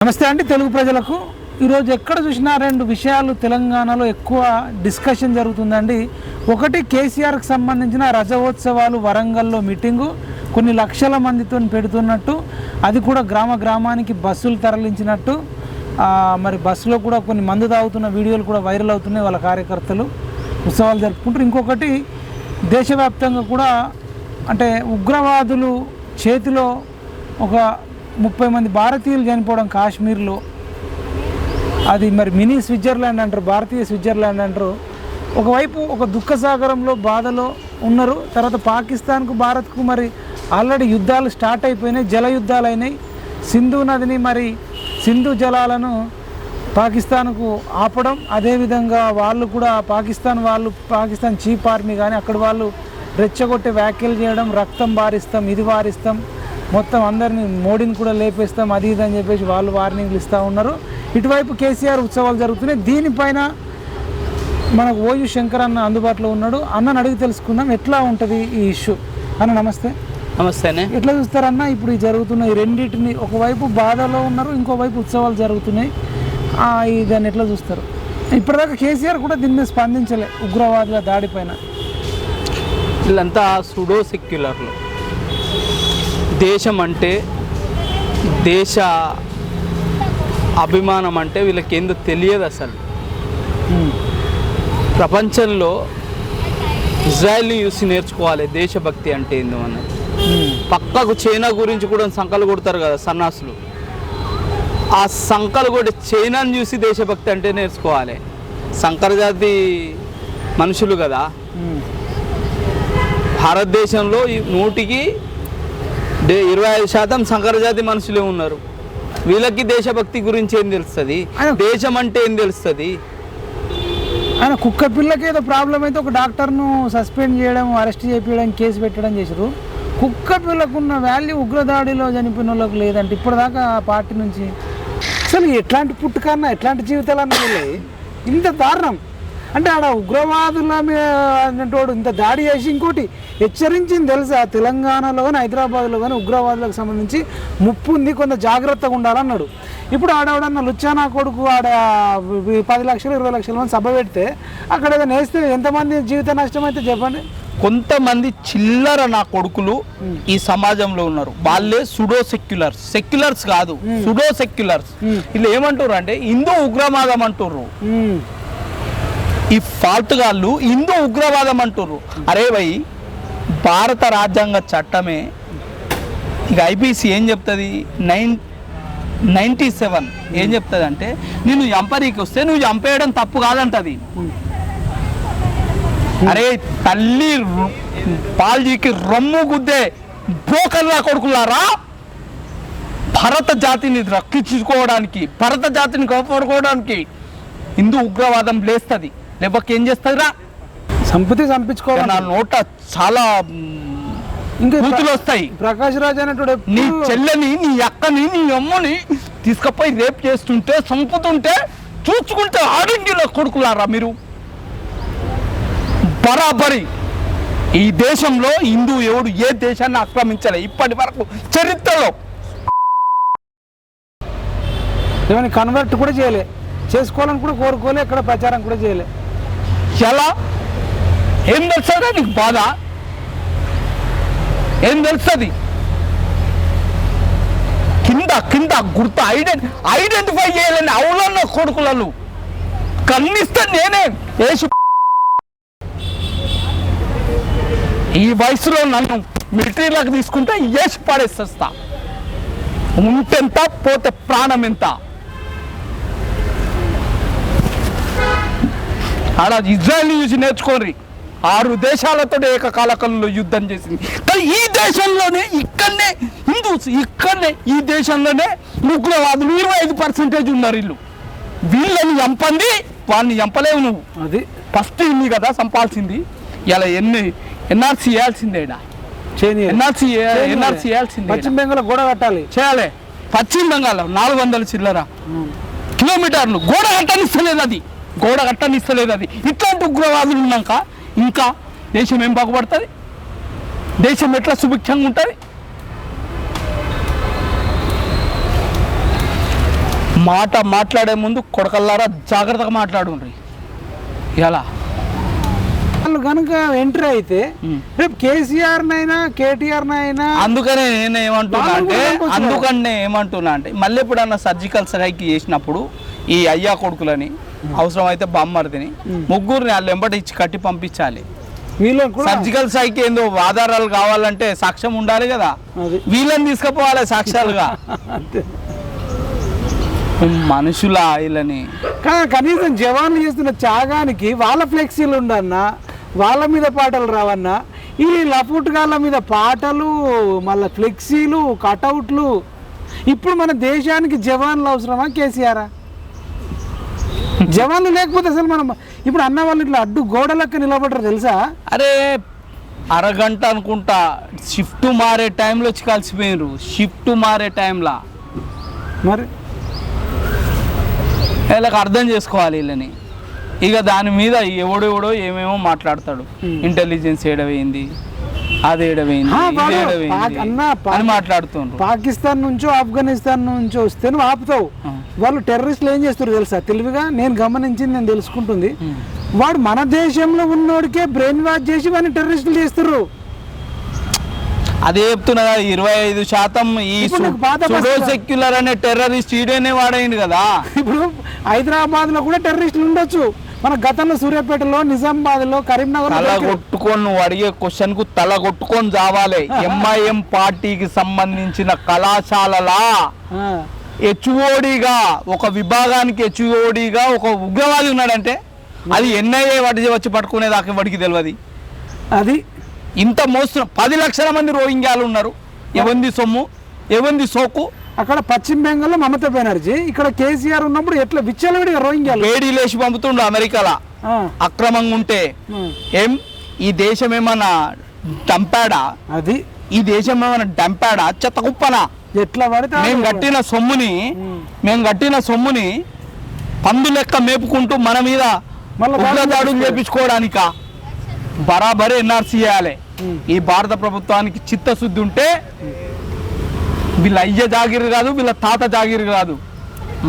నమస్తే అండి తెలుగు ప్రజలకు. ఈరోజు ఎక్కడ చూసినా రెండు విషయాలు తెలంగాణలో ఎక్కువ డిస్కషన్ జరుగుతుందండి. ఒకటి కేసీఆర్కి సంబంధించిన రజోత్సవాలు, వరంగల్లో మీటింగు కొన్ని లక్షల మందితో పెడుతున్నట్టు, అది కూడా గ్రామ గ్రామానికి బస్సులు తరలించినట్టు, మరి బస్సులో కూడా కొన్ని మందు తాగుతున్న వీడియోలు కూడా వైరల్ అవుతున్నాయి. వాళ్ళ కార్యకర్తలు ఉత్సవాలు జరుపుకుంటారు. ఇంకొకటి దేశవ్యాప్తంగా కూడా అంటే ఉగ్రవాదులు చేతిలో ఒక 30 మంది భారతీయులు చనిపోవడం కాశ్మీర్లో, అది మరి మినీ స్విట్జర్లాండ్ అంటారు, భారతీయ స్విట్జర్లాండ్ అంటారు. ఒకవైపు ఒక దుఃఖసాగరంలో బాధలో ఉన్నారు. తర్వాత పాకిస్తాన్కు భారత్కు మరి ఆల్రెడీ యుద్ధాలు స్టార్ట్ అయిపోయినాయి, జల యుద్ధాలు అయినాయి. సింధు నదిని మరి సింధు జలాలను పాకిస్తాన్కు ఆపడం, అదేవిధంగా వాళ్ళు కూడా పాకిస్తాన్ చీఫ్ ఆర్మీ కానీ అక్కడ వాళ్ళు రెచ్చగొట్టే వ్యాఖ్యలు చేయడం, రక్తం వారిస్తాం, ఇది వారిస్తాం, మొత్తం అందరినీ మోడీని కూడా లేపేస్తాం, అది ఇది అని చెప్పేసి వాళ్ళు వార్నింగ్లు ఇస్తూ ఉన్నారు. ఇటువైపు కేసీఆర్ ఉత్సవాలు జరుగుతున్నాయి. దీనిపైన మనకు ఓయూ శంకర్ అన్న అందుబాటులో ఉన్నాడు. అన్నని అడిగి తెలుసుకుందాం ఎట్లా ఉంటుంది ఈ ఇష్యూ. అన్న నమస్తే. నమస్తేనే. ఎట్లా చూస్తారన్న ఇప్పుడు ఈ జరుగుతున్న ఈ రెండింటిని? ఒకవైపు బాధలో ఉన్నారు, ఇంకోవైపు ఉత్సవాలు జరుగుతున్నాయి. దాన్ని ఎట్లా చూస్తారు? ఇప్పటిదాకా కేసీఆర్ కూడా దీని మీద స్పందించలే, ఉగ్రవాదుల దాడిపైన. వీళ్ళంతా సుడో సెక్యులర్లు. దేశం అంటే, దేశ అభిమానం అంటే వీళ్ళకి ఏందో తెలియదు అసలు. ప్రపంచంలో ఇజ్రాయెల్ని చూసి నేర్చుకోవాలి దేశభక్తి అంటే ఏందో అన్నది. పక్కకు చైనా గురించి కూడా సంకలు కొడతారు కదా సన్నాసులు, ఆ సంకలు కొట్టి చైనాను చూసి దేశభక్తి అంటే నేర్చుకోవాలి. సంకరజాతి మనుషులు కదా. భారతదేశంలో 100కి 25% సంకరజాతి మనుషులే ఉన్నారు. వీళ్ళకి దేశభక్తి గురించి ఏం తెలుస్తుంది? దేశం అంటే ఏం తెలుస్తుంది? ఆయన కుక్క పిల్లకి ఏదో ప్రాబ్లం అయితే ఒక డాక్టర్ను సస్పెండ్ చేయడం, అరెస్ట్ చేయించడం, కేసు పెట్టడం చేశారు. కుక్క పిల్లకున్న వాల్యూ ఉగ్రదాడిలో చనిపోయిన వాళ్ళకి లేదంటే ఇప్పటిదాకా ఆ పార్టీ నుంచి అసలు ఎట్లాంటి పుట్టుకన్నా ఎట్లాంటి జీవితాలన్నా వెళ్ళాయి. ఇంత దారుణం అంటే ఆడ ఉగ్రవాదుల అన్నటోడు ఇంత దాడి చేసి ఇంకోటి హెచ్చరించింది తెలుసా? తెలంగాణలో కానీ హైదరాబాద్లో కానీ ఉగ్రవాదులకు సంబంధించి ముప్పు ఉంది, కొంత జాగ్రత్తగా ఉండాలన్నాడు. ఇప్పుడు ఆడవడన్న లుచ్చానా కొడుకు ఆడ 10 లక్షలు 20 లక్షల మంది సభ పెడితే అక్కడ ఏదైనా వేస్తే ఎంతమంది జీవిత నష్టం అయితే చెప్పండి. కొంతమంది చిల్లర నా కొడుకులు ఈ సమాజంలో ఉన్నారు. వాళ్ళే సుడో సెక్యులర్స్ కాదు, సుడో సెక్యులర్స్. వీళ్ళు ఏమంటారు అంటే హిందూ ఉగ్రవాదం అంటుర్రు. ఈ ఫాల్ట్ గాళ్ళు హిందూ ఉగ్రవాదం అంటుర్రు. అరే భయ్, భారత రాజ్యాంగ చట్టమే ఇక ఐపీసీ ఏం చెప్తుంది? 97 ఏం చెప్తుంది అంటే నేను చంపనీకి వస్తే నువ్వు చంపేయడం తప్పు కాదంటది. అరే తల్లి పాల్జీకి రమ్ము గుద్దే బ్రోకర్లా కొడుకులారా, భరత జాతిని రక్షించుకోవడానికి, భరత జాతిని కాపాడుకోవడానికి హిందూ ఉగ్రవాదం లేస్తుంది. లేకపోతే ఏం చేస్తుందిరా? చంపించుకోవాలి. నా నోట చాలా ఇంకా బూతులు వస్తాయి. ప్రకాష్ రాజ్ అనేటోడు నీ చెల్లెని, నీ అక్కని, నీ అమ్మని తీసుకుపోయి రేప్ చేస్తుంటే, చంపుతుంటే చూసుకుంటే ఆడంగిలో కొడుకులారా మీరు. బరాబరి ఈ దేశంలో హిందూ ఎవడు ఏ దేశాన్ని ఆక్రమించలే ఇప్పటి వరకు చరిత్రలో. ఏమైనా కన్వర్ట్ కూడా చేయలే, చేసుకోవాలని కూడా కోరుకోలే, ఎక్కడ ప్రచారం కూడా చేయలే. ఎలా? ఏం తెలుస్తుందా నీకు బాధ? ఏం తెలుస్తుంది? కింద గుర్తు ఐడెంటిఫై చేయాలని అవులన్న కొడుకులను కన్నిస్తే నేనే వేసి ఈ వయసులో నన్ను మిలిటరీలోకి తీసుకుంటే వేసి పడేస్తా. ఉంటెంత పోతే ప్రాణం ఎంత? ఆడ ఇజ్రాయెల్ చూసి నేర్చుకోరి. 6 దేశాలతో ఏకకాలకంలో యుద్ధం చేసింది. కానీ ఈ దేశంలోనే ఇక్కడనే ఈ దేశంలోనే ఉగ్రవాదులు 25% ఉన్నారు. వీళ్ళని చంపండి, వాళ్ళని చంపలేవు నువ్వు. అది ఫస్ట్ ఇన్ని కదా చంపాల్సింది. ఇలా ఎన్ఆర్సీ వేయాల్సిందే. ఎన్ఆర్సీ వేయాల్సిందే. పశ్చిమ బెంగాల్ గోడ కట్టాలి, చేయాలి. పశ్చిమ బెంగాల్ 400 చిల్లర కిలోమీటర్లు గోడ కట్టనిస్తలేదు అది. ఇట్లాంటి ఉగ్రవాదులు ఉన్నాక ఇంకా దేశం ఏం బాగుపడుతుంది? దేశం ఎట్లా సుభిక్షంగా ఉంటుంది? మాట్లాడే ముందు కొడకల్లారా జాగ్రత్తగా మాట్లాడుండ్రి. ఎలా వాళ్ళు కనుక ఎంట్రీ అయితే రేపు కేసీఆర్ నైనా కేటీఆర్ నైనా అందుకనే నేను ఏమంటున్నా అంటే మళ్ళీ ఎప్పుడన్నా సర్జికల్ స్ట్రైక్ చేసినప్పుడు ఈ అయ్యా కొడుకులని అవసరం అయితే బామ్మర్దిని ముగ్గురిని వాళ్ళు వెంబడి ఇచ్చి కట్టి పంపించాలి. సర్జికల్ స్ట్రైక్ ఏందో ఆధారాలు కావాలంటే సాక్ష్యం ఉండాలి కదా, వీళ్ళని తీసుకుపోవాలి సాక్ష్యాలుగా. మనుషుల వీళ్ళని కనీసం జవాన్లు చేస్తున్న త్యాగానికి వాళ్ళ ఫ్లెక్సీలు ఉండన్నా, వాళ్ళ మీద పాటలు రావన్నా, ఈ లఫుట్గాళ్ళ మీద పాటలు, మళ్ళీ ఫ్లెక్సీలు, కటౌట్లు. ఇప్పుడు మన దేశానికి జవాన్లు అవసరమా కేసీఆర్? జవాన్లు లేకపోతే అసలు మనం ఇప్పుడు అన్న వాళ్ళు ఇట్లా అడ్డు గోడలక్క నిలబడరు తెలుసా? అరే అరగంట అనుకుంటా షిఫ్ట్ మారే టైంలో వచ్చి కలిసిపోయినారు. షిఫ్ట్ మారే టైంలో మరి వీళ్ళకి అర్థం చేసుకోవాలి వీళ్ళని. ఇక దాని మీద ఎవడెవడో ఏమేమో మాట్లాడతాడు. ఇంటెలిజెన్స్ ఏడవైంది, అది ఏడవైంది, ఇది ఏడవైంది అని మాట్లాడుతుండ్రు. పాకిస్తాన్ నుంచో ఆఫ్ఘనిస్తాన్ నుంచో వస్తే నువ్వు ఆపుతావు. వాళ్ళు టెర్రరిస్టులు ఏం చేస్తారు తెలుసా? తెలివిగా నేను గమనించింది, నేను తెలుసుకుంటుంది, వాడు మన దేశంలో ఉన్నోడికే బ్రెయిన్ వాష్ చేసి వాడిని టెర్రరిస్టులు చేస్తారు. అదే చెప్తున్నా, 25% ఈ సుడో సెక్యులర్ అనే టెర్రరిస్ట్ ఈడేనే వాడైంది కదా. ఇప్పుడు హైదరాబాద్ లో కూడా టెర్రరిస్టులు ఉండొచ్చు. మన గతంలో సూర్యాపేటలో, నిజామాబాద్ లో, కరీంనగర్ తల కొట్టుకొని నువ్వు అడిగే క్వశ్చన్ కు తల కొట్టుకొని చావాలి. ఎంఐఎం పార్టీకి సంబంధించిన కళాశాలలా హెచ్ఓడిగా, ఒక విభాగానికి హెచ్ఓడిగా ఒక ఉగ్రవాది ఉన్నాడంటే అది ఎన్ఐఏ వాటి వచ్చి పట్టుకునేదాకా వాడికి తెలియదు. అది ఇంత మోస్తున్న 10 లక్షల మంది రోహింగ్యాలు ఉన్నారు. ఎవంది సొమ్ము, ఎవంది సోకు. అక్కడ పశ్చిమ బెంగాల్లో మమతా బెనర్జీ, ఇక్కడ కేసీఆర్ ఉన్నప్పుడు ఎట్లా విచ్చలవిడిగా రోహింగ్యాలు వేడి లేచి పంపుతుండు అమెరికాలో అక్రమంగా ఉంటే. ఏం ఈ దేశం ఏమన్నా డంపాడా? అది ఈ దేశం ఏమన్నా డంపాడా? చెత్త కుప్పనా? ఎట్లా పడితే మేము కట్టిన సొమ్ముని పందు లెక్క మేపుకుంటూ మన మీద దాడులు చేపించుకోవడానికా? బరాబరే ఎన్ఆర్సీ చేయాలి. ఈ భారత ప్రభుత్వానికి చిత్తశుద్ధి ఉంటే వీళ్ళ అయ్య జాగిరి కాదు, వీళ్ళ తాత జాగిరి కాదు,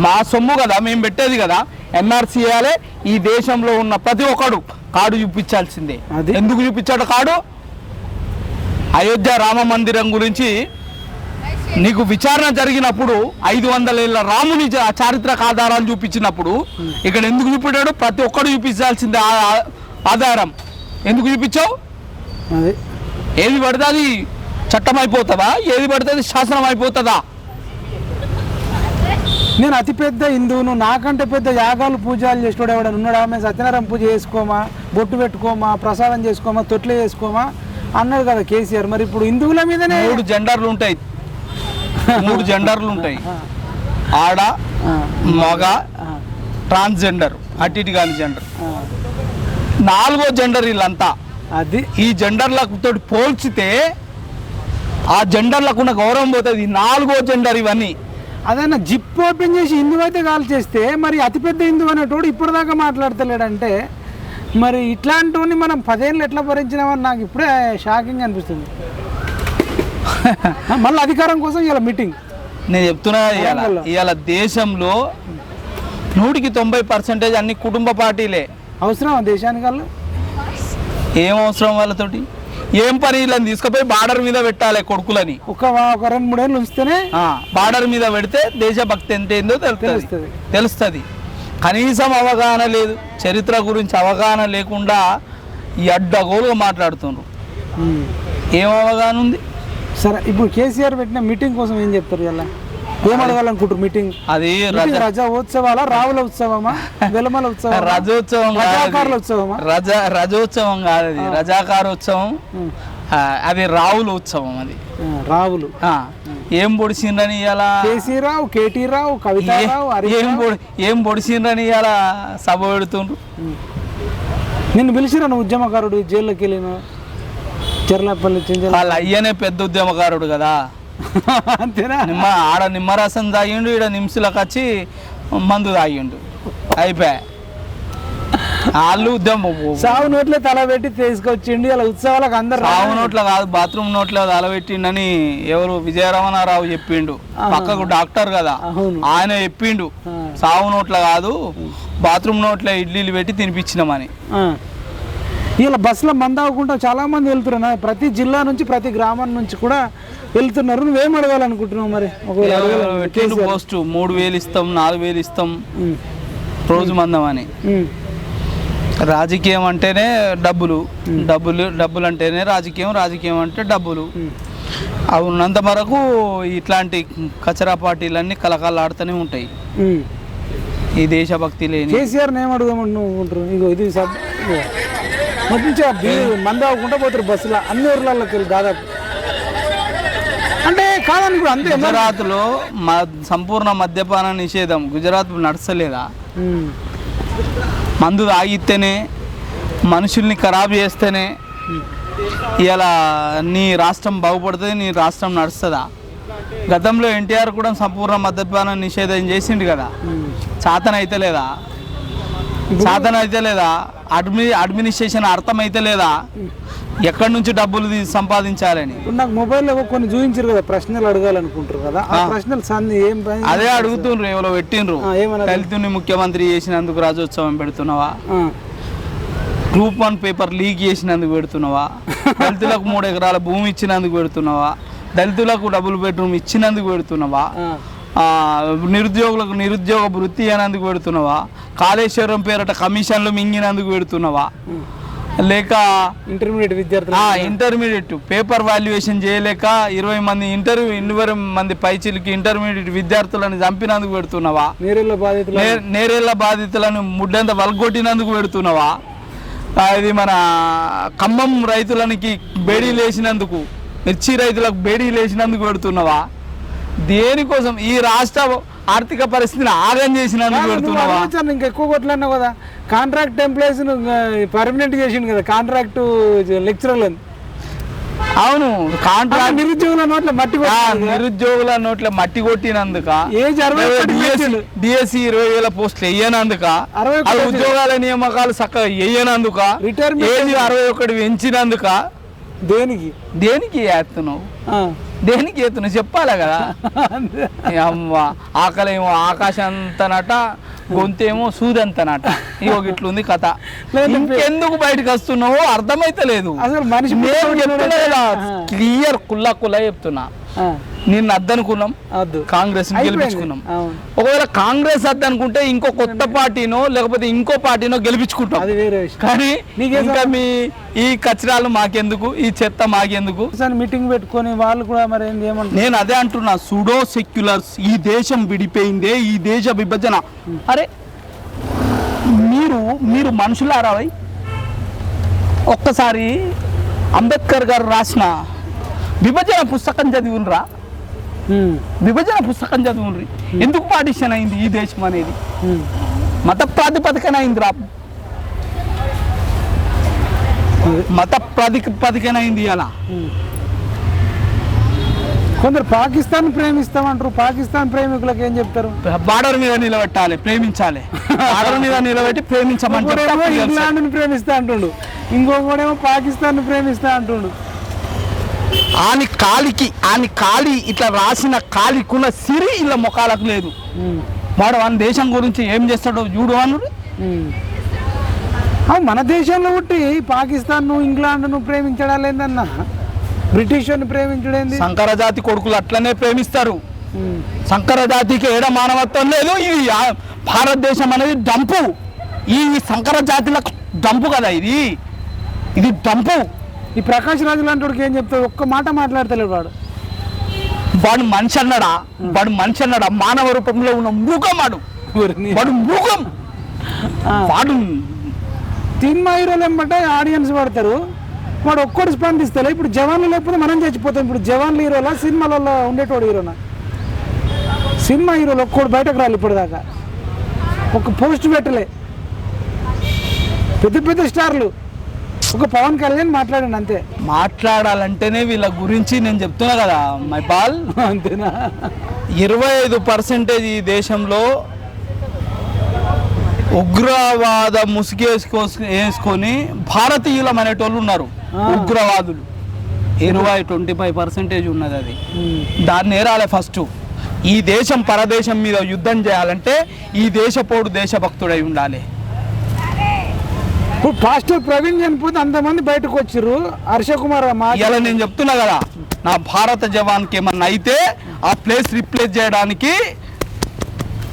మా సొమ్ము కదా, మేము పెట్టేది కదా. ఎన్ఆర్సీ చేయాలి. ఈ దేశంలో ఉన్న ప్రతి ఒక్కడు కార్డు చూపించాల్సిందే. ఎందుకు చూపించాడు కార్డు? అయోధ్య రామ మందిరం గురించి నీకు విచారణ జరిగినప్పుడు 500 ఏళ్ళ రాముని చారిత్రక ఆధారాలు చూపించినప్పుడు ఇక్కడ ఎందుకు చూపించాడు? ప్రతి ఒక్కడు చూపించాల్సిందే ఆధారం. ఎందుకు చూపించావు? ఏది పడితే అది చట్టం అయిపోతుందా? ఏది పడితే అది శాసనం అయిపోతుందా? నేను అతిపెద్ద హిందువును, నాకంటే పెద్ద యాగాలు పూజలు చేసేవాడు ఎవడని ఉన్నాడా? మేము సత్యనారాయణ పూజ చేసుకోమా, బొట్టు పెట్టుకోమా, ప్రసాదం చేసుకోమా, తొట్లు చేసుకోమా అన్నాడు కదా కేసీఆర్. మరి ఇప్పుడు హిందువుల మీదనే 3 జెండర్లు ఉంటాయి. 3 జెండర్లు ఉంటాయి. ఆడ, మగ, ట్రాన్స్జెండర్, అటు ఇటు కాని జెండర్. 4వ జెండర్ వీళ్ళంతా. అది ఈ జెండర్లకు తోటి పోల్చితే ఆ జెండర్లకు ఉన్న గౌరవం పోతుంది. 4వ జెండర్ ఇవన్నీ. అదైనా జిప్ ఓపెన్ చేసి హిందువు అయితే కాల్ చేస్తే మరి అతిపెద్ద హిందువు అనేటోడు ఇప్పటిదాకా మాట్లాడతలేడంటే మరి ఇట్లాంటివన్నీ మనం 10 ఏళ్ళు ఎట్లా భరించినామని నాకు ఇప్పుడే షాకింగ్ అనిపిస్తుంది. మళ్ళీ అధికారం కోసం ఇలా మీటింగ్. నేను చెప్తున్నా, ఇవాళ దేశంలో 100% అన్ని కుటుంబ పార్టీలే. అవసరం దేశానికి వాళ్ళు ఏం అవసరం? వాళ్ళతోటి ఏం పని? వీళ్ళని తీసుకుపోయి బార్డర్ మీద పెట్టాలి కొడుకులని. ఒక 2-3 ఏళ్ళు ఉంచితేనే బార్డర్ మీద పెడితే దేశభక్తి ఎంత ఏందో తెలుస్తుంది. కనీసం అవగాహన లేదు, చరిత్ర గురించి అవగాహన లేకుండా ఈ అడ్డగోలుగా మాట్లాడుతున్నారు. ఏం అవగాహన ఉంది? సరే, ఇప్పుడు కేసీఆర్ పెట్టిన మీటింగ్ కోసం ఏం చెప్తారు? ఇలా ఏం అడగాలనుకుంటారు? మీటింగ్ అది రజోత్సవాలా, రావుల ఉత్సవమా, వెలమల ఉత్సవం, రజోత్సవం, రజాకారుల ఉత్సవమా? రజోత్సవం కాదు, అది రజాకారోత్సవం. అది రావుల ఉత్సవం. అది రావులు. ఏం పొడిచిండ్రని ఇవాళ కేసీరావు, కేటీ రావు, కవితారావు ఏం పొడిచిండ్రని ఇవాళ సభ పెడుతుండ్రు. నిన్ను పిలిచిరా? నువ్వు ఉద్యమకారుడు, జైల్లోకి వెళ్ళిన చెర్లపల్లి వాళ్ళ అయ్యనే పెద్ద ఉద్యమకారుడు కదా. అంతేనా? ఆడ నిమ్మరసం తాగిండు, ఈడ నిమ్సులకు వచ్చి మందు తాగిండు, అయిపోయా. వాళ్ళు సాగు నోట్లే తల పెట్టి తీసుకొచ్చిండి అలా ఉత్సవాలకు అందరు సాగు నోట్ల కాదు బాత్రూమ్ నోట్ల తలబెట్టిండని ఎవరు విజయరమణారావు చెప్పిండు, పక్కకు డాక్టర్ కదా ఆయన చెప్పిండు, సాగు నోట్ల కాదు బాత్రూమ్ నోట్ల ఇడ్లీలు పెట్టి తినిపించినామని. ఇలా బస్సులో మంద అవ్వకుండా చాలా మంది వెళ్తున్నారు, ప్రతి జిల్లా నుంచి ప్రతి గ్రామం నుంచి కూడా వెళ్తున్నారు. నువ్వేం అడగాలనుకుంటున్నావు మరి? పోస్ట్ 3000 ఇస్తాం 4000 ఇస్తాం రోజు మందం అని. రాజకీయం అంటేనే డబ్బులు, డబ్బులు అంటేనే రాజకీయం, రాజకీయం అంటే డబ్బులు. అవి ఉన్నంత వరకు ఇట్లాంటి కచరా పార్టీలన్నీ కలకాలాడుతూనే ఉంటాయి. ఈ దేశభక్తి లేని కేసీఆర్ ఏం అడుగుతామంటారు? ఇగో ఇది మంచిగా మంద అవ్వకుండా పోతారు బస్సులో అన్ని ఊర్లలోకి వెళ్ళి దాదాపు. అంటే కాదని ఇప్పుడు అంతే. గుజరాత్లో సంపూర్ణ మద్యపాన నిషేధం గుజరాత్ నడచలేదా? మందు తాగితేనే మనుషుల్ని ఖరాబ్ చేస్తేనే ఇలా నీ రాష్ట్రం బాగుపడుతుంది, నీ రాష్ట్రం నడుస్తుందా? గతంలో ఎన్టీఆర్ కూడా సంపూర్ణ మద్యపాన నిషేధం చేసిండు కదా, చాతన అయితే లేదా? సాధన అయితే లేదా? అడ్మినిస్ట్రేషన్ అర్థం అయితే లేదా? ఎక్కడి నుంచి డబ్బులు సంపాదించాలని. నాకు మొబైల్లో కొన్ని చూపించారు కదా, ప్రశ్నలు అడగాలనుకుంటారు కదా, ఆ ప్రశ్నలు అదే అడుగుతుండ్రు. ఎవరో పెట్టిండ్రు, దళితుని ముఖ్యమంత్రి చేసినందుకు రాజోత్సవం పెడుతున్నావా? గ్రూప్ 1 పేపర్ లీక్ చేసినందుకు పెడుతున్నావా? దళితులకు 3 ఎకరాల భూమి ఇచ్చినందుకు పెడుతున్నావా? దళితులకు డబుల్ బెడ్రూమ్ ఇచ్చినందుకు పెడుతున్నావా? నిరుద్యోగులకు నిరుద్యోగ వృత్తి అనేందుకు పెడుతున్నావా? కాళేశ్వరం పేరట కమిషన్లు మింగినందుకు పెడుతున్నావా? లేక ఇంటర్మీడియట్ పేపర్ వాల్యుయేషన్ చేయలేక 20 మంది పైచిలకి ఇంటర్మీడియట్ విద్యార్థులను చంపినందుకు పెడుతున్నావా? నేరేళ్ల బాధితులను ముడ్డంత వల్గొట్టినందుకు పెడుతున్నావా? ఇది మన ఖమ్మం రైతులకి బేడీలు వేసినందుకు, మిర్చి రైతులకు బేడీలు వేసినందుకు పెడుతున్నావా? దేనికోసం? ఈ రాష్ట్ర ఆర్థిక పరిస్థితిని ఆగం చేసినందుకు పెడుతున్నావా? ఇంకా ఎక్కువ కొట్లాడినావు కదా, కాంట్రాక్ట్ ఎంప్లాయీస్ పర్మనెంట్ చేసిండు కదా, కాంట్రాక్ట్ లెక్చరర్లను. అవును, కాంట్రాక్ట్ నిరుద్యోగుల నోట్ల మట్టి కొట్టినందుక, డిఎస్సి 20,000 పోస్టులు వేయనందుక, ఉద్యోగాల నియామకాలు చక్కగా వేయనందుక, ఏజ్ 61 పెంచినందుక. దేనికి వేస్తున్నావు? దేనికి ఎత్తున్నావు చెప్పాలా కదా. అమ్మ ఆకలేమో ఆకాశంతనట, గొంతేమో సూదంతనట. ఇగో ఇట్లుంది కథ. ఎందుకు బయటకు వస్తున్నావో అర్థమైతలేదు. అసలు మనిషి క్లియర్ కుల్ల చెప్తున్నా. నిన్ను అద్దనుకున్నాం, కాంగ్రెస్ గెలిపించుకున్నాం. ఒకవేళ కాంగ్రెస్ అద్దనుకుంటే ఇంకో కొత్త పార్టీనో లేకపోతే ఇంకో పార్టీనో గెలిపించుకుంటాం. కానీ ఇంకా మీ ఈ కచరాలు మాకెందుకు, ఈ చెత్త మాకెందుకు? మీటింగ్ పెట్టుకొని వాళ్ళు కూడా మరి ఏమంటారు? నేను అదే అంటున్నా, సుడో సెక్యులర్స్. ఈ దేశం విడిపోయిందే, ఈ దేశ విభజన. అరే మీరు మనుషులారా? ఒక్కసారి అంబేద్కర్ గారు రాసిన విభజన పుస్తకం చదివినరా? విభజన పుస్తకం చదివినరి. ఎందుకు పార్టిషన్ అయింది ఈ దేశం అనేది? మత ప్రాతిపదికన అయింది రా, మత ప్రాతిపదికన అయింది. అలా కొందరు పాకిస్తాన్ ప్రేమిస్తామంటారు. పాకిస్తాన్ ప్రేమికులకు ఏం చెప్తారు? బార్డర్ మీద నిలబెట్టాలి, ప్రేమించాలి. బార్డర్ మీద నిలబెట్టి ప్రేమించమంటే ఇంగ్లాండ్ని ప్రేమిస్తా అంటుండు, ఇంకొకడేమో పాకిస్తాన్ ప్రేమిస్తా అంటుండు. ఆని కాలి ఇట్లా రాసిన కాలికున్న సిరి ఇలా ముఖాలకు లేదు. వాడు మన దేశం గురించి ఏం చేస్తాడో చూడు అన్నాడు. మన దేశంలో పుట్టి పాకిస్తాన్ ఇంగ్లాండ్ను ప్రేమించడా లేదన్నా, బ్రిటిష్ వాడిని ప్రేమించడేంది? సంకరజాతి కొడుకులు అట్లనే ప్రేమిస్తారు. సంకరజాతికి ఏడ మానవత్వం లేదు. ఇది భారతదేశం అనేది డంపు. ఈ సంకరజాతులకు డంపు కదా ఇది డంపు. ఈ ప్రకాష్ రాజు లాంటి ఏం చెప్తాడు? ఒక్క మాట మాట్లాడతలేడు వాడు. వాడు మనిషి అన్నాడా? మానవ రూపంలో ఉన్న మృగం వాడు మృగం. వాడు సినిమా హీరోలు ఏమంటే ఆడియన్స్ పడతారు, వాడు ఒక్కడు స్పందిస్తలే. ఇప్పుడు జవాన్లు లేకపోతే మనం చచ్చిపోతాం. ఇప్పుడు జవాన్లు హీరోలా, సినిమాలలో ఉండేటోడు హీరోనా? సినిమా హీరోలు ఒక్కడు బయటకు రాలి ఇప్పుడు దాకా, ఒక పోస్ట్ పెట్టలే. పెద్ద స్టార్లు, ఒక పవన్ కళ్యాణ్ మాట్లాడండి అంతే. మాట్లాడాలంటేనే వీళ్ళ గురించి నేను చెప్తున్నా కదా మైపాల్. అంతేనా? 25% ఈ దేశంలో ఉగ్రవాద వేసుకొని భారతీయులం అనేటోళ్ళు ఉన్నారు. ఉగ్రవాదులు 25% ఉన్నది. అది దాన్ని ఏరాలి. ఫస్ట్ ఈ దేశం పరదేశం మీద యుద్ధం చేయాలంటే ఈ దేశపోడు దేశభక్తుడై ఉండాలి. ఇప్పుడు పాస్టర్ ప్రవీణ్ చనిపోతే అంతమంది బయటకు వచ్చారు. హర్షకుమార్ ఇలా నేను చెప్తున్నా కదా, నా భారత జవాన్కి ఏమన్నా అయితే ఆ ప్లేస్ రిప్లేస్ చేయడానికి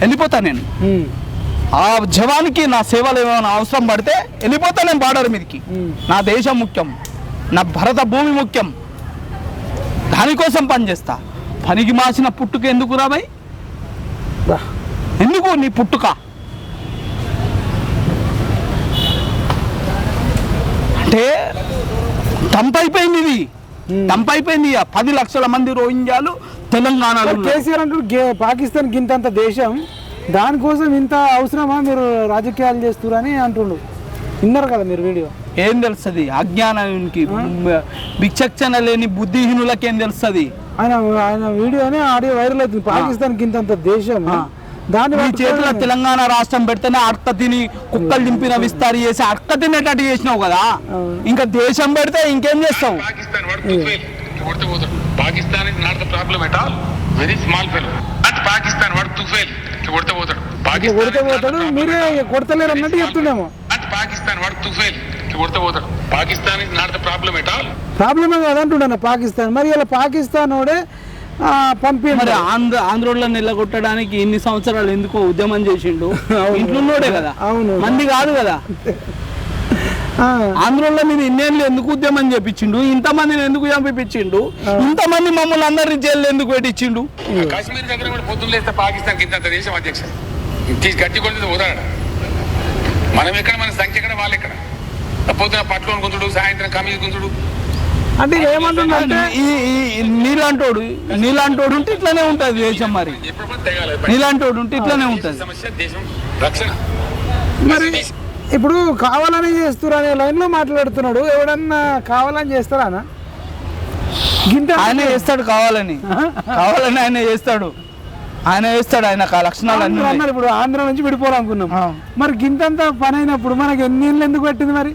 వెళ్ళిపోతా నేను. ఆ జవాన్కి నా సేవలు ఏమైనా అవసరం పడితే వెళ్ళిపోతా నేను బార్డర్ మీదకి. నా దేశం ముఖ్యం, నా భరత భూమి ముఖ్యం, దానికోసం పనిచేస్తా. పనికి మాసిన పుట్టుక ఎందుకు రాబాయ్? ఎందుకు నీ పుట్టుక? అంటే తంపైపోయింది, ఇది తంపైపోయింది. 10 లక్షల మంది రోహింగ్యాలు తెలంగాణలో. కేసీఆర్ అంటూ పాకిస్తాన్ గింతంత దేశం, దానికోసం ఇంత అవసరమా మీరు రాజకీయాలు చేస్తున్నారని అంటుండు. విన్నారు కదా మీరు వీడియో. ఏం తెలుస్తుంది అజ్ఞానానికి, విచక్షణ లేని బుద్ధిహీనులకి ఏం తెలుస్తుంది? ఆయన వీడియోనే ఆడియో వైరల్ అవుతుంది. పాకిస్తాన్ గింతంత దేశం, దాని చేతిలో తెలంగాణ రాష్ట్రం పెడితేనే అడక తిని కుక్కలు దింపిన విస్తారి చేసి అడక తినేటట్టు చేసినావు కదా. ఇంకా దేశం పెడితే ఇంకేం చేస్తావు? Pakistan is not the problem at all. Very small fellow. Not Pakistan, what to fail? కొడితే పోతాడు. మీరే కొడతలేరు అన్నట్టు చెప్తున్నాము. Pakistan, what to fail? కొడితే పోతాడు. Pakistan is not the problem at all. ప్రాబ్లమే కాదంటున్నా పాకిస్తాన్. మరి ఇలా పాకిస్తాన్ వాడే పంపి మరి ఆంధ్రోళ్ళ నిలగొట్టడానికి ఇన్ని సంవత్సరాలు ఎందుకో ఉద్యమం చేసిండు. ఇంట్లోనే కదా, అవును, మంది కాదు కదా. ఆంధ్రోళ్ళ మీద ఇన్నేళ్ళు ఎందుకు ఉద్యమం చేపించిండు? ఇంతమందిని ఎందుకు చంపించిండు? ఇంతమంది మమ్మల్ని అందరినీ జైలు ఎందుకు పెట్టించిండు? కాశ్మీర్ దగ్గర కూడా పొద్దున్న లేస్తే పాకిస్తాన్ కింద దేశం అధ్యక్ష తీసి గట్టి కొడుతుంది ఉదాహరణ. మనం ఎక్కడ, మన సంఖ్య ఎక్కడ, వాళ్ళు ఎక్కడ? పొద్దున పట్టుకొని గుంతుడు, సాయంత్రం కమీజ్ గుంతుడు. అంటే ఏమంటుండే నీలాంటోడు ఉంటే ఇట్లానే ఉంటుంది దేశం. మరి నీలాంటోడు ఉంటే ఇట్లానే ఉంటుంది సమస్య, దేశం రక్షణ. మరి ఇప్పుడు కావాలని చేస్తున్నారు అనే లైన్లో మాట్లాడుతున్నాడు. ఎవడన్నా కావాలని చేస్తారా? ఆయన చేస్తాడు, కావాలని ఆయన చేస్తాడు. ఆయన లక్షణాలు అన్నారు. ఇప్పుడు ఆంధ్ర నుంచి విడిపోవాలనుకున్నాం. మరి గింతంత పని అయినప్పుడు మనకి ఎన్ని ఏళ్ళు ఎందుకు పట్టింది? మరి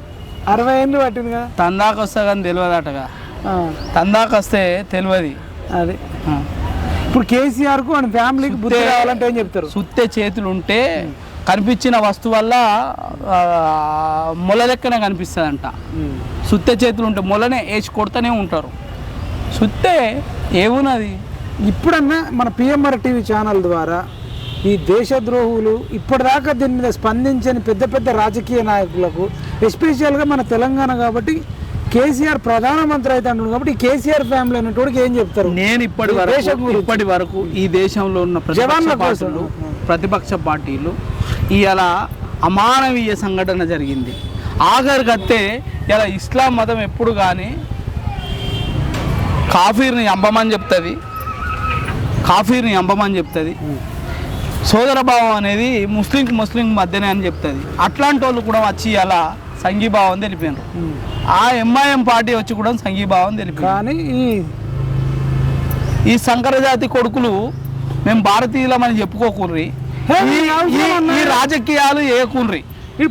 60 ఏళ్ళు పట్టింది కదా. తందాక వస్తా కానీ తెలియదటగా. తందాక వస్తే తెలియదు. అది ఇప్పుడు కేసీఆర్ కు మన ఫ్యామిలీకి బుద్ధి రావాలంటే ఏం చెప్తారు? సుత్తే చేతులు ఉంటే కనిపించిన వస్తువు వల్ల మొల లెక్కనే కనిపిస్తుందంట. సుత్తే చేతులు ఉంటే మొలనే వేసి కొడుతూనే ఉంటారు. సుత్తే ఏమున్నది? ఇప్పుడన్నా మన పిఎంఆర్ టీవీ ఛానల్ ద్వారా ఈ దేశద్రోహులు ఇప్పటిదాకా దీని మీద స్పందించని పెద్ద పెద్ద రాజకీయ నాయకులకు, ఎస్పెషల్గా మన తెలంగాణ కాబట్టి కేసీఆర్ ప్రధానమంత్రి అయితే అంటున్నాడు కాబట్టి కేసీఆర్ ఫ్యామిలీ అనేటోడికి ఏం చెప్తారు? నేను ఇప్పటి వరకు ఈ దేశంలో ఉన్న ప్రతిపక్ష పార్టీలు ఇలా అమానవీయ సంఘటన జరిగింది. ఆఖరికత్తే ఇలా ఇస్లాం మతం ఎప్పుడు కానీ కాఫీర్ని చంపమని చెప్తుంది. సోదరభావం అనేది ముస్లిం మధ్యనే అని చెప్తుంది. అట్లాంటి వాళ్ళు కూడా వచ్చి అలా సంఘీభావం తెలిపారు. ఆ ఎంఐఎం పార్టీ వచ్చి కూడా సంఘీభావం తెలిపారు. కానీ ఈ సంకరజాతి కొడుకులు మేము భారతీయులమని చెప్పుకోకూర్రి, ఈ రాజకీయాలు చేయకూర్రి.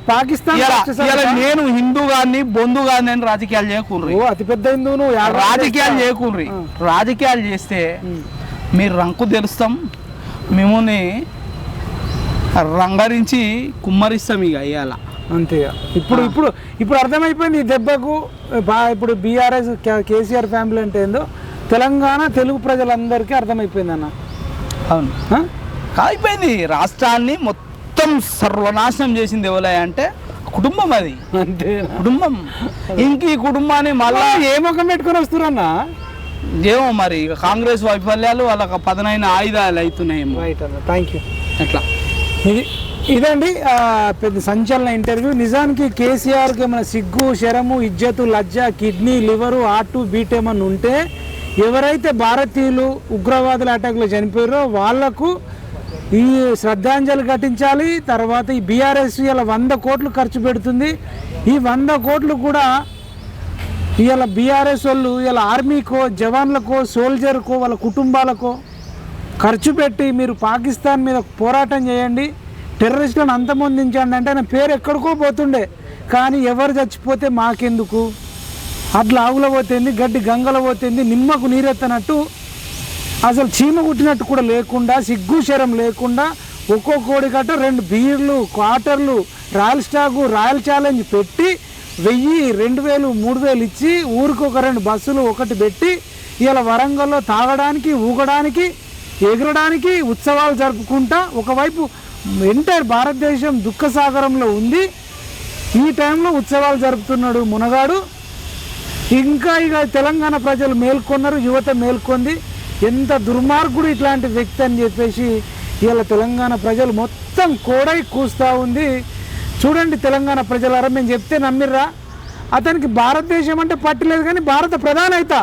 పాకిస్తాన్ నేను హిందూ గాని బొందు గాని అని రాజకీయాలు చేయకూర్రి. అతి పెద్ద హిందువును రాజకీయాలు చేయకూర్రి. రాజకీయాలు చేస్తే మీరు రంకు తెలుస్తాం, మిమ్మల్ని రంగరించి కుమ్మరిస్తాం. ఇక అయ్యాల అంతేగా. ఇప్పుడు అర్థమైపోయింది ఈ దెబ్బకు. ఇప్పుడు బీఆర్ఎస్ కేసీఆర్ ఫ్యామిలీ అంటే ఏందో తెలంగాణ తెలుగు ప్రజలందరికీ అర్థమైపోయింది అన్న. అవును, అయిపోయింది. రాష్ట్రాన్ని మొత్తం సర్వనాశనం చేసింది ఎవరై అంటే కుటుంబం. అది అంతే, కుటుంబం. ఇంక ఈ కుటుంబాన్ని మళ్ళా ఏ ముఖం పెట్టుకొని వస్తున్నారన్నా ఏమో మరి కాంగ్రెస్ వైఫల్యాలు వాళ్ళకి పదనైన ఆయుధాలు అవుతున్నాయి. రైట్ అన్న, థ్యాంక్ యూ. అట్లా ఇదండి పెద్ద సంచలన ఇంటర్వ్యూ. నిజానికి కేసీఆర్కి ఏమైనా సిగ్గు, శరము, ఇజ్జతు, లజ్జ, కిడ్నీ, లివరు, హార్ట్ బీట్ ఏమన్నా ఉంటే ఎవరైతే భారతీయులు ఉగ్రవాదుల అటాక్లో చనిపోయారో వాళ్లకు ఈ శ్రద్ధాంజలి ఘటించాలి. తర్వాత ఈ బీఆర్ఎస్ ఇలా 100 కోట్లు ఖర్చు పెడుతుంది. ఈ 100 కోట్లు కూడా ఇవాళ బీఆర్ఎస్ వాళ్ళు ఇలా ఆర్మీకో, జవాన్లకో, సోల్జర్కో, వాళ్ళ కుటుంబాలకో ఖర్చు పెట్టి మీరు పాకిస్తాన్ మీద పోరాటం చేయండి, టెర్రరిస్టులను అంతమొందించండి అంటే ఆయన పేరు ఎక్కడికో పోతుండే. కానీ ఎవరు చచ్చిపోతే మాకెందుకు, అట్లా ఆవుల పోతుంది, గడ్డి గంగల పోతుంది, నిమ్మకు నీరెత్తనట్టు అసలు చీమ కుట్టినట్టు కూడా లేకుండా, సిగ్గు శరం లేకుండా ఒక్కో కోడి గట్ట 2 బీర్లు, క్వార్టర్లు, రాయల్ స్టాకు, రాయల్ ఛాలెంజ్ పెట్టి 1000, 2000, 3000 ఇచ్చి ఊరికి ఒక 2 బస్సులు ఒకటి పెట్టి ఇలా వరంగల్లో తాగడానికి, ఊగడానికి, ఎగరడానికి ఉత్సవాలు జరుపుకుంటా ఒకవైపు ఎంటైర్ భారతదేశం దుఃఖసాగరంలో ఉంది. ఈ టైంలో ఉత్సవాలు జరుపుతున్నాడు మునగాడు. ఇంకా ఇక తెలంగాణ ప్రజలు మేల్కొన్నారు, యువత మేల్కొంది. ఎంత దుర్మార్గుడు ఇట్లాంటి వ్యక్తి అని చెప్పేసి ఇలా తెలంగాణ ప్రజలు మొత్తం కోడై కూస్తూ ఉంది. చూడండి తెలంగాణ ప్రజలారా, మేము చెప్తే నమ్మిర్రా? అతనికి భారతదేశం అంటే పట్టలేదు, కానీ భారత ప్రధానైత,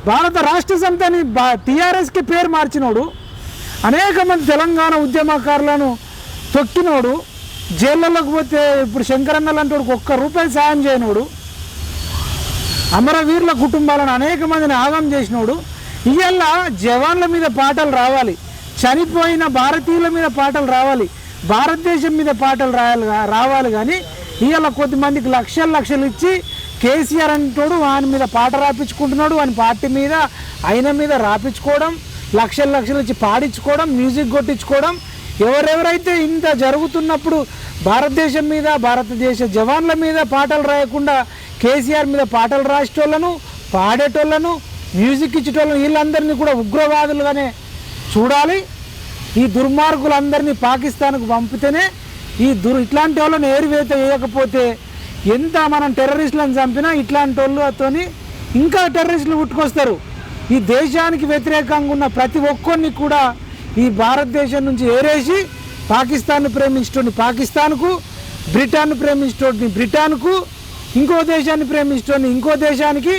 భారత రాష్ట్ర సమితిని టీఆర్ఎస్కి పేరు మార్చినోడు, అనేక మంది తెలంగాణ ఉద్యమకారులను తొక్కినోడు, జైళ్ళలోకి పోతే ఇప్పుడు శంకరన్న లాంటి వాడికి ₹1 సాయం చేయనోడు, అమరవీరుల కుటుంబాలను అనేక మందిని ఆగం చేసినోడు. ఇవాళ జవాన్ల మీద పాటలు రావాలి, చనిపోయిన భారతీయుల మీద పాటలు రావాలి, భారతదేశం మీద పాటలు రావాలి. కానీ ఇవాళ కొద్దిమందికి లక్షలు ఇచ్చి కేసీఆర్ అంటోడు వాని మీద పాట రాపించుకుంటున్నాడు, వాని పార్టీ మీద ఆయన మీద రాపించుకోవడం, లక్షలు ఇచ్చి పాడించుకోవడం, మ్యూజిక్ కొట్టించుకోవడం. ఎవరెవరైతే ఇంత జరుగుతున్నప్పుడు భారతదేశం మీద, భారతదేశ జవాన్ల మీద పాటలు రాయకుండా కేసీఆర్ మీద పాటలు రాసేటోళ్ళను, పాడేటోళ్ళను, మ్యూజిక్ ఇచ్చేటోళ్ళను, వీళ్ళందరినీ కూడా ఉగ్రవాదులుగానే చూడాలి. ఈ దుర్మార్గులందరినీ పాకిస్తాన్కు పంపితేనే ఇట్లాంటి వాళ్ళని ఏరివేత వేయకపోతే ఎంత మనం టెర్రరిస్టులను చంపినా ఇట్లాంటి వాళ్ళతో ఇంకా టెర్రరిస్టులు పుట్టుకొస్తారు. ఈ దేశానికి వ్యతిరేకంగా ఉన్న ప్రతి ఒక్కరిని కూడా ఈ భారతదేశం నుంచి ఏరేసి పాకిస్తాన్ను ప్రేమించటోని పాకిస్తాన్కు, బ్రిటన్ను ప్రేమించటోని బ్రిటన్కు, ఇంకో దేశాన్ని ప్రేమించటోని ఇంకో దేశానికి,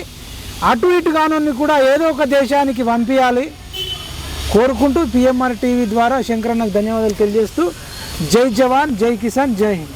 అటు ఇటు కానోని కూడా ఏదో ఒక దేశానికి పంపించాలి కోరుకుంటూ PMR టీవీ ద్వారా శంకరన్నకు ధన్యవాదాలు తెలియజేస్తూ జై జవాన్, జై కిసాన్, జై హింద్.